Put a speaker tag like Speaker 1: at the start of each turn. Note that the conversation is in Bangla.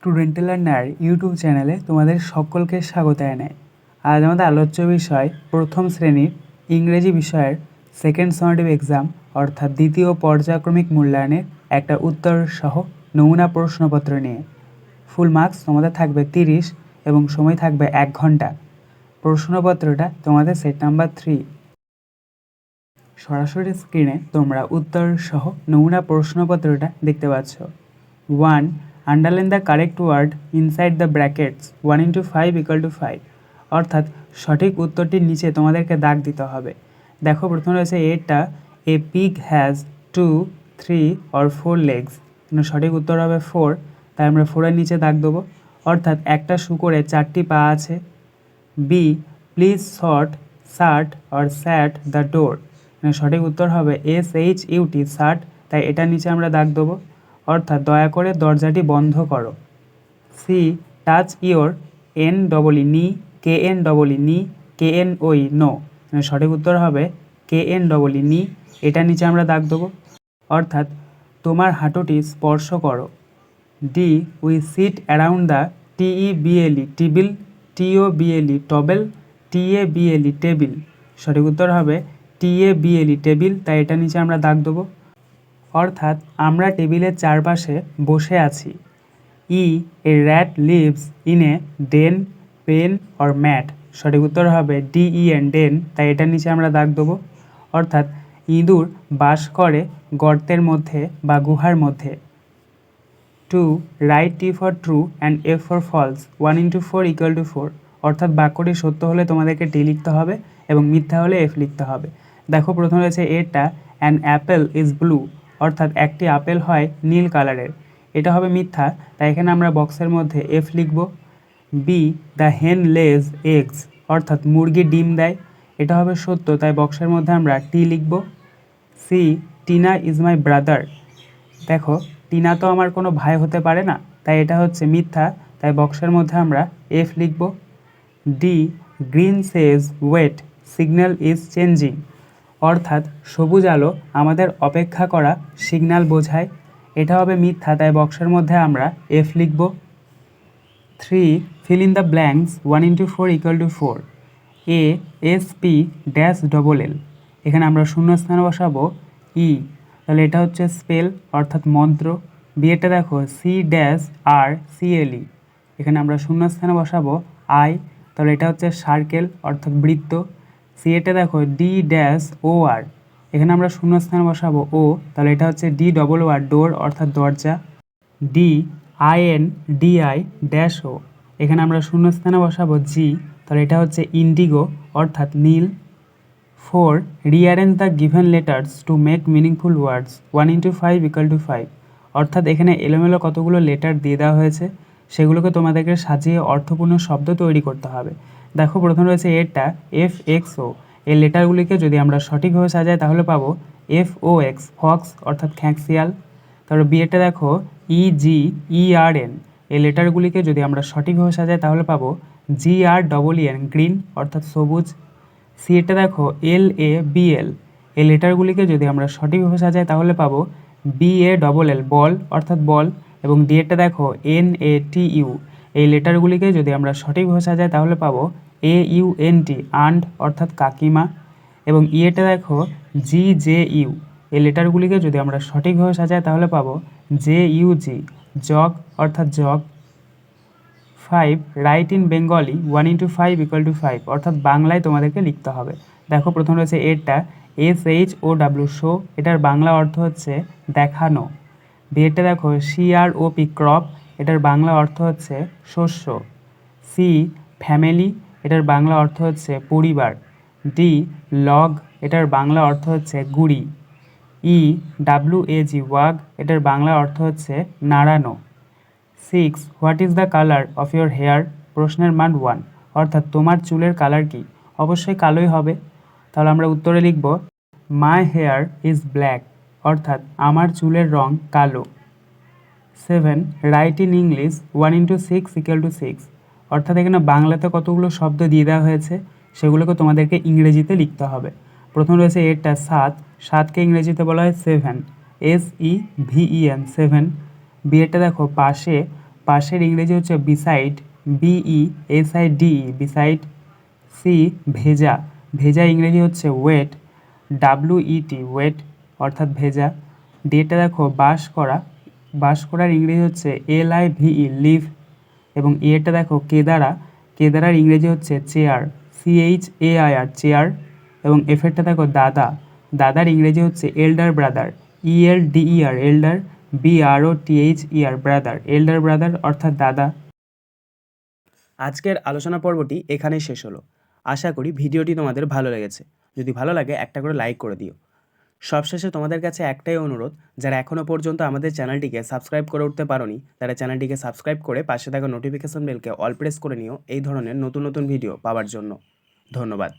Speaker 1: স্টুডেন্ট লার্নার ইউটিউব চ্যানেলে তোমাদের সকলকে স্বাগত জানাই। আজ আমাদের আলোচ্য বিষয় প্রথম শ্রেণীর ইংরেজি বিষয়ের সেকেন্ড সামেটিভ এক্সাম অর্থাৎ দ্বিতীয় পর্যায়ক্রমিক মূল্যায়নের একটা উত্তর সহ নমুনা প্রশ্নপত্র নিয়ে। ফুল মার্কস তোমাদের থাকবে 30 এবং সময় থাকবে 1 ঘন্টা। প্রশ্নপত্রটা তোমাদের সেট নাম্বার 3। সরাসরি স্ক্রিনে তোমরা উত্তর সহ নমুনা প্রশ্নপত্রটা দেখতে পাচ্ছ। 1. Underline the correct word inside the brackets 1 into 5 equal to 5 অর্থাৎ সঠিক উত্তরটির নিচে তোমাদেরকে দাগ দিতে হবে। দেখো প্রথমে রয়েছে এটা এ পিগ হ্যাজ 2, 3 or 4 legs, সঠিক উত্তর হবে 4, তাই আমরা 4-এর নিচে দাগ দেবো। অর্থাৎ একটা শুকরে 4টি পা আছে। B please shut or sat the door, সঠিক উত্তর হবে SHUT শার্ট, তাই এটার নিচে আমরা দাগ দেবো। অর্থাৎ দয়া করে দরজাটি বন্ধ করো। সি টাচ ইওর নি KNOE নো, সঠিক উত্তর হবে KNOE নি, এটার নিচে আমরা দাগ দেবো। অর্থাৎ তোমার হাঁটুটি স্পর্শ করো। D we seat around the TEBLE table TOBLE টবেল TABLE table, সঠিক উত্তর হবে TABLE টেবিল, তাই এটা নিচে আমরা দাগ দেবো। অর্থাৎ আমরা টেবিলের চারপাশে বসে আছি। ই a rat lives in a den pen or mat, সঠিক উত্তর হবে DEN ডেন, তাই এটার নিচে আমরা দাগ দেবো। অর্থাৎ ইঁদুর বাস করে গর্তের মধ্যে বা গুহার মধ্যে। 2. Write T for true and F for false 1 into 4 equal to 4, অর্থাৎ বাক্যটি সত্য হলে তোমাদেরকে T লিখতে হবে এবং মিথ্যা হলে F লিখতে হবে। দেখো প্রথমে রয়েছে এটা অ্যান অ্যাপেল ইজ ব্লু, অর্থাৎ একটি আপেল হয় নীল কালারের, এটা হবে মিথ্যা, তাই এখানে আমরা বক্সের মধ্যে F লিখব। বি দ্য হেন লেজ এগস, অর্থাৎ মুরগি ডিম দেয়, এটা হবে সত্য, তাই বক্সের মধ্যে আমরা T লিখব। C Tina is my brother, দেখো টিনা তো আমার কোনো ভাই হতে পারে না, তাই এটা হচ্ছে মিথ্যা, তাই বক্সের মধ্যে আমরা F লিখব। D green says wait signal is changing, অর্থাৎ সবুজ আলো আমাদের অপেক্ষা করা সিগন্যাল বোঝায়, এটা হবে মিথ্যা, তাই বক্সের মধ্যে আমরা F লিখব। 3. Fill in the blanks 1 into 4 equal to 4 ASP dash LL, এখানে আমরা শূন্যস্থানে বসাবো ই, তাহলে এটা হচ্ছে স্পেল অর্থাৎ মন্ত্র। বিয়েটা দেখো CDR এখানে আমরা শূন্যস্থানে বসাবো আই, তাহলে এটা হচ্ছে সার্কেল অর্থাৎ বৃত্ত। সিএটা দেখো DOR, এখানে আমরা শূন্যস্থানে বসাবো ও, তাহলে এটা হচ্ছে DOOR ডোর অর্থাৎ দরজা। DINDI-O, এখানে আমরা শূন্যস্থানে বসাবো জি, তাহলে এটা হচ্ছে ইন্ডিগো অর্থাৎ নীল। 4. Rearrange the given letters to make meaningful words 1 into 5 equal to 5, অর্থাৎ এখানে এলোমেলো কতগুলো লেটার দিয়ে দেওয়া হয়েছে, সেগুলোকে তোমাদেরকে সাজিয়ে অর্থপূর্ণ শব্দ তৈরি করতে হবে। দেখো প্রথমে রয়েছে এটা FXO, এই লেটারগুলিকে যদি আমরা সঠিকভাবে সাজাই তাহলে পাবো FOX ফক্স অর্থাৎ খ্যাঁকশিয়াল। তারপর বিয়েটা দেখো EGERN, এই লেটারগুলিকে যদি আমরা সঠিকভাবে সাজাই তাহলে পাবো GREEN গ্রিন অর্থাৎ সবুজ। সি এটা দেখো LABL, এই লেটারগুলিকে যদি আমরা সঠিকভাবে সাজাই তাহলে পাবো BALL বল অর্থাৎ বল। এবং ডি এটা দেখো NATU, এই লেটারগুলিকে যদি আমরা সঠিকভাবে সাজাই তাহলে পাবো AUNT আন্ট অর্থাৎ কাকিমা। এবং ই এটা দেখো GJU, এই লেটারগুলিকে যদি আমরা সঠিকভাবে সাজাই তাহলে পাবো JUG জগ অর্থাৎ jug. 5. Right in Bengali 1 into 5 equal to 5, অর্থাৎ বাংলায় তোমাদেরকে লিখতে হবে। দেখো প্রথম রয়েছে এটা SHOW শো, এটার বাংলা অর্থ হচ্ছে দেখানো। বিয়েটা দেখো CROP ক্রপ, এটার বাংলা অর্থ হচ্ছে শস্য। সি ফ্যামিলি, এটার বাংলা অর্থ হচ্ছে পরিবার। ডি লগ, এটার বাংলা অর্থ হচ্ছে গুড়ি। WAG ওয়াগ, এটার বাংলা অর্থ হচ্ছে নাড়ানো। 6. What is the colour of your hair, প্রশ্নের মান 1, অর্থাৎ তোমার চুলের কালার কি, অবশ্যই কালোই হবে, তাহলে আমরা উত্তরে লিখব মাই হেয়ার ইজ ব্ল্যাক, অর্থাৎ আমার চুলের রং কালো। 7. Right in English 1 into 6 equal to 6, অর্থাৎ এখানে বাংলাতে কতগুলো শব্দ দিয়ে দেওয়া হয়েছে সেগুলোকে তোমাদেরকে ইংরেজিতে লিখতে হবে। প্রথম রয়েছে এটা সাতকে ইংরেজিতে বলা হয় 7 SEVEN 7। বিয়েটা দেখো পাশে পাশের ইংরেজি হচ্ছে বিসাইড, BESIDE বিসাইড। সি ভেজা, ভেজা ইংরেজি হচ্ছে ওয়েট, WET ওয়েট অর্থাৎ ভেজা। ডিটা দেখো বাস করা, বাস করার ইংরেজি হচ্ছে LIVE লিভ। এবং এটা দেখো কেদারা, কেদারার ইংরেজি হচ্ছে চেয়ার, CHAIR চেয়ার। এবং এফেরটা দেখো দাদা, দাদার ইংরেজি হচ্ছে elder brother, ELDER এল্ডার, BROTHER brother, elder brother অর্থাৎ দাদা।
Speaker 2: আজকের আলোচনা পর্বটি এখানেই শেষ হলো। আশা করি ভিডিওটি তোমাদের ভালো লেগেছে। যদি ভালো লাগে একটা করে লাইক করে দিও। সবশেষে তোমাদের কাছে একটাই অনুরোধ, যারা এখনও পর্যন্ত আমাদের চ্যানেলটিকে সাবস্ক্রাইব করে উঠতে পারোনি তারা চ্যানেলটিকে সাবস্ক্রাইব করে পাশে থাকা নোটিফিকেশন বেলকে অল প্রেস করে নিও এই ধরনের নতুন নতুন ভিডিও পাওয়ার জন্য। ধন্যবাদ।